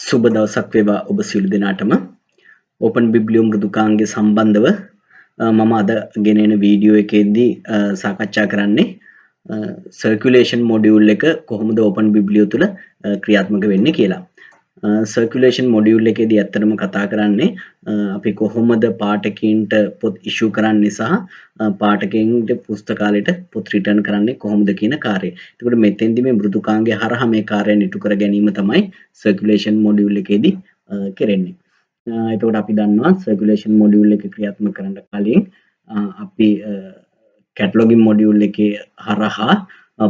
සුබ දවසක් වේවා ඔබ සියලු දෙනාටම. ඕපන් බිබ්ලියෝ මෘදුකාංගය සම්බන්ධව මම අද ගෙනෙන වීඩියෝ එකේදී සාකච්ඡා කරන්නේ සර්කියුලේෂන් මොඩියුල් එක කොහොමද ඕපන් බිබ්ලියෝ තුල ක්‍රියාත්මක වෙන්නේ කියලා. සර්කියුලේෂන් මොඩියුල් එකේදී ඇත්තටම කතා කරන්නේ අපි කොහොමද පාඨකීන්ට පොත් ඉෂුව කරන්නේ සහ පාඨකයන්ට පුස්තකාලයට පොත් රිටර්න් කරන්නේ කොහොමද කියන කාර්යය. එතකොට මෙතෙන්දී මේ මෘදුකාංගය හරහා මේ කාර්යය ඉටු කර ගැනීම තමයි සර්කියුලේෂන් මොඩියුල් එකේදී කරන්නේ. එතකොට අපි දන්නවා සර්කියුලේෂන් මොඩියුල් එක ක්‍රියාත්මක කරන්න කලින් අපි කැටලොගින් මොඩියුල් එකේ හරහා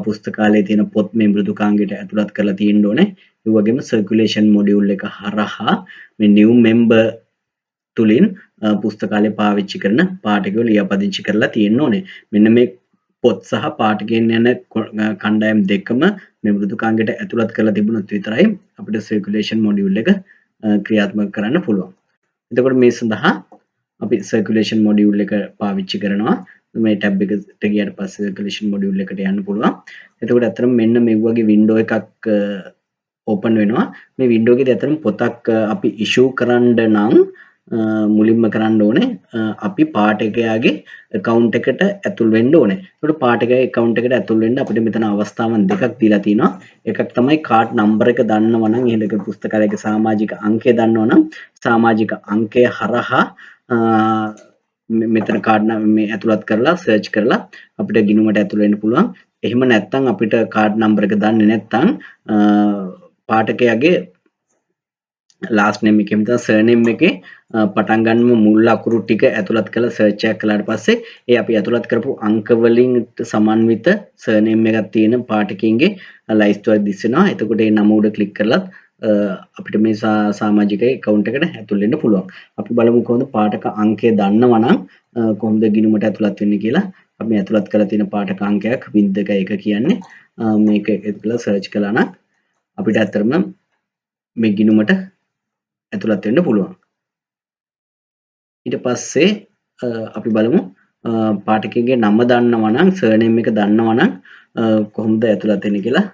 පුස්තකාලයේ තියෙන පොත් මේ මෘදුකාංගයට ඇතුළත් කරලා තියෙන්න ඕනේ. ඒ වගේම සර්කියුලේෂන් මොඩියුල් එක හරහා මේ new member තුලින් පුස්තකාලය පාවිච්චි කරන පාඨකයෝ ලියාපදිංචි කරලා තියෙන්න ඕනේ. මෙන්න මේ පොත් සහ පාඨකයන් යන කණ්ඩායම් දෙකම මේ මෘදුකාංගයට ඇතුළත් කරලා තිබුණොත් විතරයි අපිට සර්කියුලේෂන් මොඩියුල් එක ක්‍රියාත්මක කරන්න පුළුවන්. එතකොට මේ සඳහා අපි සර්කියුලේෂන් මොඩියුල් එක පාවිච්චි කරනවා. මේ ටැබ් එකට ගියාට පස්සේ සර්කියුලේෂන් මොඩියුල් එකට යන්න පුළුවන්. එතකොට අතරම මෙන්න මේ වගේ වින්ඩෝ එකක් ඕපන් වෙනවා. මේ වින්ඩෝ එකේදී අතරම පොතක් අපි ඉෂුව කරන්න නම් මුලින්ම කරන්න ඕනේ අපි පාඨකයාගේ account එකට ඇතුල් වෙන්න ඕනේ. එතකොට පාඨකයාගේ account එකට ඇතුල් වෙන්න අපිට මෙතන අවස්ථාවන් දෙකක් දීලා තිනවා. එකක් තමයි කාඩ් නම්බර එක දන්නවා නම් එහෙලක පුස්තකාලයක සමාජික අංකය දන්නවා නම් සමාජික අංකය හරහා මෙතන කාඩ් මේ ඇතුළත් කරලා සර්ච් කරලා අපිට ගිණුමට ඇතුල් වෙන්න පුළුවන්. එහෙම නැත්නම් අපිට කාඩ් නම්බර එක දන්නේ නැත්නම් පාඨකයාගේ last name එකෙන් තමයි surname එකේ පටන් ගන්නම මුල් අකුරු ටික ඇතුළත් කරලා සර්ච් එකක් කළාට පස්සේ ඒ අපි ඇතුළත් කරපු අංක වලින් සමන්විත surname එකක් තියෙන පාඨකයන්ගේ ලයිස්තුවක් දිස්සෙනවා. එතකොට ඒ නම උඩ ක්ලික් කරලා අපිට මේ සමාජික account එකට ඇතුල් වෙන්න පුළුවන්. අපි බලමු කොහොමද පාඨක අංකය දන්නවා නම් කොහොමද ගිණුමට ඇතුළත් වෙන්නේ කියලා. අපි ඇතුළත් කරලා තියෙන පාඨක අංකයක් 0.1 කියන්නේ මේක එක්කලා සර්ච් කළා නම් අපිට ඇත්තටම මේ ගිණුමට ඇතුළත් වෙන්න පුළුවන්. ඊට පස්සේ අපි බලමු පාඨකයන්ගේ නම දන්නවා නම් surname එක දන්නවා නම් කොහොමද ඇතුළත් වෙන්නේ කියලා.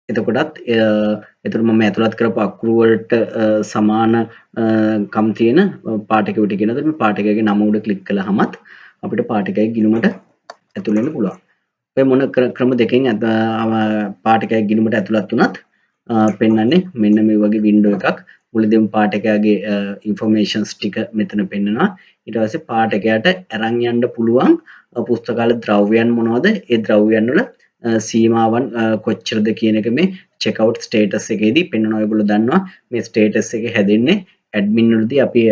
එතකොට මම ඇතුළත් කරපු අකුරු වලට සමාන කම් තියෙන පාඨකයෝ ටික කියනද මේ පාඨකයාගේ නම උඩ ක්ලික් කළාමත් අපිට පාඨකයාගේ ගිණුමට ඇතුල් වෙන්න පුළුවන්. ඔය මොන ක්‍රම දෙකෙන් පාඨකයාගේ ගිණුමට ඇතුළත් වුණත් පෙන්වන්නේ මෙන්න මේ වගේ වින්ඩෝ එකක්. මුලදීම පාඨකයාගේ ඉන්ෆර්මේෂන්ස් ටික මෙතන පෙන්නනවා. ඊට පස්සේ පාඨකයාට අරන් යන්න පුළුවන් පුස්තකාල ද්‍රව්‍යයන් මොනවද? ඒ ද්‍රව්‍යයන් වල සීමාවන් කොච්චරද කියන එක මේ චෙක් අවුට් ස්ටේටස් එකේදී පෙන්වනවා. ඔයගොල්ලෝ දන්නවා මේ ස්ටේටස් එක හැදෙන්නේ ඇඩ්මින් වලදී අපි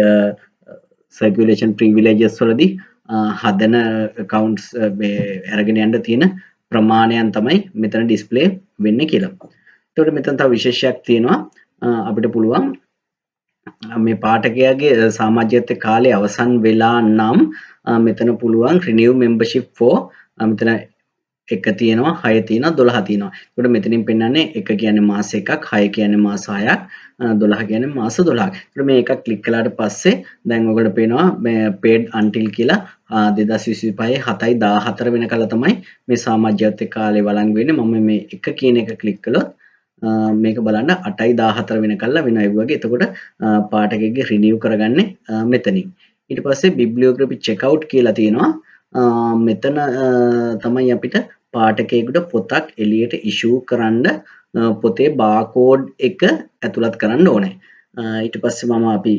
සර්කියුලේෂන් ප්‍රිවිලේජස් වලදී හදන accounts මේ අරගෙන යන්න තියෙන ප්‍රමාණයන් තමයි මෙතන ඩිස්ප්ලේ වෙන්නේ කියලා. එතකොට මෙතන තව විශේෂයක් තියෙනවා. අපිට පුළුවන් මේ පාඨකයාගේ සමාජයත් කාලය අවසන් වෙලා නම් මෙතන පුළුවන් renew membership for මෙතන 1 තියෙනවා 6 තියෙනවා 12 තියෙනවා. එතකොට මෙතනින් පෙන්නන්නේ 1 කියන්නේ මාස එකක් 6 කියන්නේ මාස 6ක් 12 කියන්නේ මාස 12ක්. එතකොට මේ එකක් ක්ලික් කළාට පස්සේ දැන් ඔයගොල්ලෝ පේනවා මේ paid until කියලා 2025 7/14 වෙනකල් තමයි මේ සමාජයත් කාලය වළංගු වෙන්නේ. මම මේ 1 කියන එක ක්ලික් කළොත් මේක බලන්න 8/14 වෙනකල්ලා වෙනවා. ඒ වගේ එතකොට පාඨකයෙක්ගේ රිනිව් කරගන්නේ මෙතනින්. ඊට පස්සේ bibliography checkout කියලා තියෙනවා. මෙතන තමයි අපිට පාඨකයෙකුට පොතක් එළියට ඉෂුව කරන්න පොතේ බාකෝඩ් එක ඇතුළත් කරන්න ඕනේ. ඊට පස්සේ මම අපි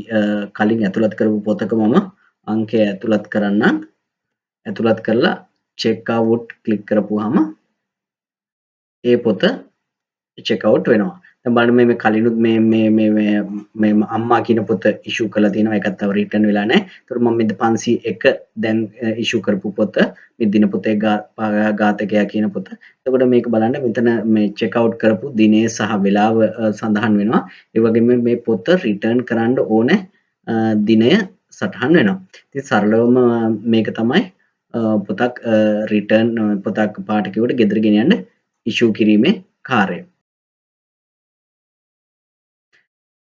කලින් ඇතුළත් කරපු පොතක මම අංකය ඇතුළත් කරන්නම්. ඇතුළත් කරලා check out ක්ලික් කරපුවාම ඒ පොත check out වෙනවා. දැන් බලන්න මේ කලිනුත් මේ අම්මා කියන පොත ඉෂුව කරලා තියෙනවා. ඒකත් තව රිටර්න් වෙලා නැහැ. ඒතර මම මේ 501 දැන් ඉෂුව කරපු පොත මේ දින පොතේ ඝාතකයා කියන පොත. එතකොට මේක බලන්න මෙතන මේ check out කරපු දිනය සහ වේලාව සඳහන් වෙනවා. ඒ වගේම මේ පොත රිටර්න් කරන්න ඕනේ දිනය සටහන් වෙනවා. ඉතින් සරලවම මේක තමයි පොතක් රිටර්න් පොතක් පාඨකයෙකුට ගෙදර ගෙනියන්න ඉෂුව කිරීමේ කාර්යය.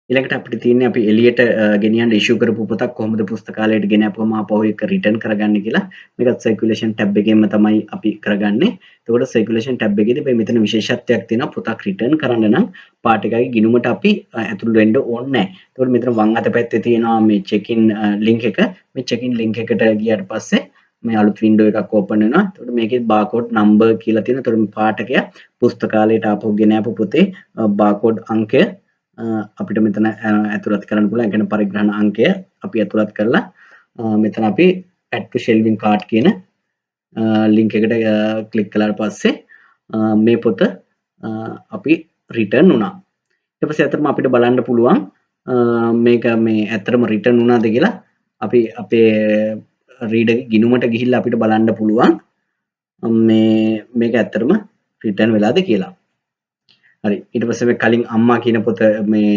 ඊළඟට අපිට තියෙන්නේ අපි එළියට ගෙනියන්න ඉෂුව කරපු පොතක් කොහොමද පුස්තකාලයට ගෙන ආපුවම ආපහු ඒක රිටර්න් කරගන්නේ කියලා. මේකත් සර්කියුලේෂන් ටැබ් එකෙන්ම තමයි අපි කරගන්නේ. එතකොට සර්කියුලේෂන් ටැබ් එකේදී මේ මෙතන විශේෂත්වයක් තියෙනවා පොතක් රිටර්න් කරන්න නම් පාර්ට් එකගේ ගිණුමට අපි ඇතුළු වෙන්න ඕනේ නැහැ. එතකොට මෙතන වම් අත පැත්තේ තියෙනවා මේ චෙක් ඉන් ලින්ක් එක. මේ චෙක් ඉන් ලින්ක් එකට ගියාට පස්සේ මේ අලුත් වින්ඩෝ එකක් ඕපන් වෙනවා. එතකොට මේකේ බාකෝඩ් නම්බර් කියලා තියෙනවා. එතකොට මේ පාඨකයා පුස්තකාලයට ආපහු ගෙන ආපු පොතේ බාකෝඩ් අංකය අපිට මෙතන ඇතුළත් කරන්න පුළුවන්. ඒ කියන්නේ පරිග්‍රහණ අංකය අපි ඇතුළත් කරලා මෙතන අපි add to shelving cart කියන link එකට ක්ලික් කළාට පස්සේ මේ පොත අපි රිටර්න් වුණා. ඊට පස්සේ අතරම අපිට බලන්න පුළුවන් මේක මේ ඇත්තටම රිටර්න් වුණාද කියලා අපි අපේ රීඩර් ගිණුමට ගිහිල්ලා අපිට බලන්න පුළුවන් මේක ඇත්තටම රිටර්න් වෙලාද කියලා. හරි ඊට පස්සේ මේ කලින් අම්මා කියන පොත මේ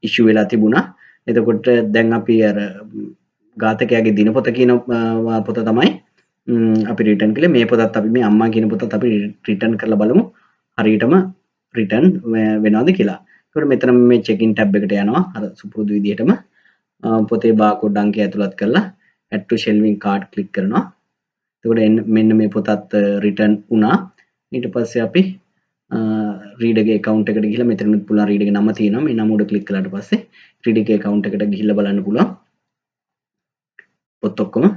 ඉෂුව වෙලා තිබුණා. එතකොට දැන් අපි අර ඝාතකයාගේ දිනපොත කියන පොත තමයි අපි රිටර්න් කළේ. මේ පොතත් අපි මේ අම්මා කියන පොතත් අපි රිටර්න් කරලා බලමු හරියටම රිටර්න් වෙනවද කියලා. එතකොට මෙතන මේ චෙක් ඉන් ටැබ් එකට යනවා. අර සුපුරුදු විදිහටම පොතේ බාකෝඩ් අංකය ඇතුළත් කරලා add to shelving cart click කරනවා. එතකොට මෙන්න මේ පොතත් රිටර්න් වුණා. ඊට පස්සේ අපි රීඩර්ගේ account එකට ගිහිල්ලා මෙතනත් පුළුවන් රීඩර්ගේ නම තියෙනවා. මේ නම උඩ ක්ලික් කළාට පස්සේ රීඩර්ගේ account එකට ගිහිල්ලා බලන්න පුළුවන්. පොත් ඔක්කොම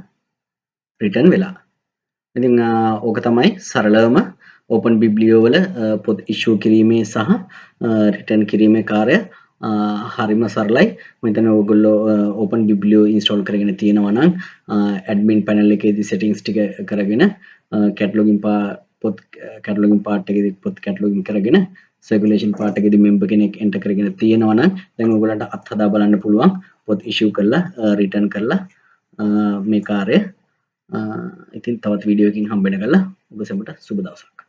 රිටර්න් වෙලා. ඉතින් ඕක තමයි සරලවම Open Biblio වල පොත් ඉෂුව කිරීමේ සහ රිටර්න් කිරීමේ කාර්ය හරිම සරලයි. මෙතන ඔයගොල්ලෝ Open Biblio install කරගෙන තියෙනවා නම් admin panel එකේදී settings ටික කරගෙන cataloging පොත් cataloging part එකේදී පොත් cataloging කරගෙන circulation part එකේදී member කෙනෙක් enter කරගෙන තියෙනවා නම් දැන් ඔයගොල්ලන්ට අත්හදා බලන්න පුළුවන් පොත් issue කරලා return කරලා මේ කාර්යය. ඉතින් තවත් වීඩියෝ එකකින් හම්බ වෙනකල්ලා ඔබ සැමට සුබ දවසක්.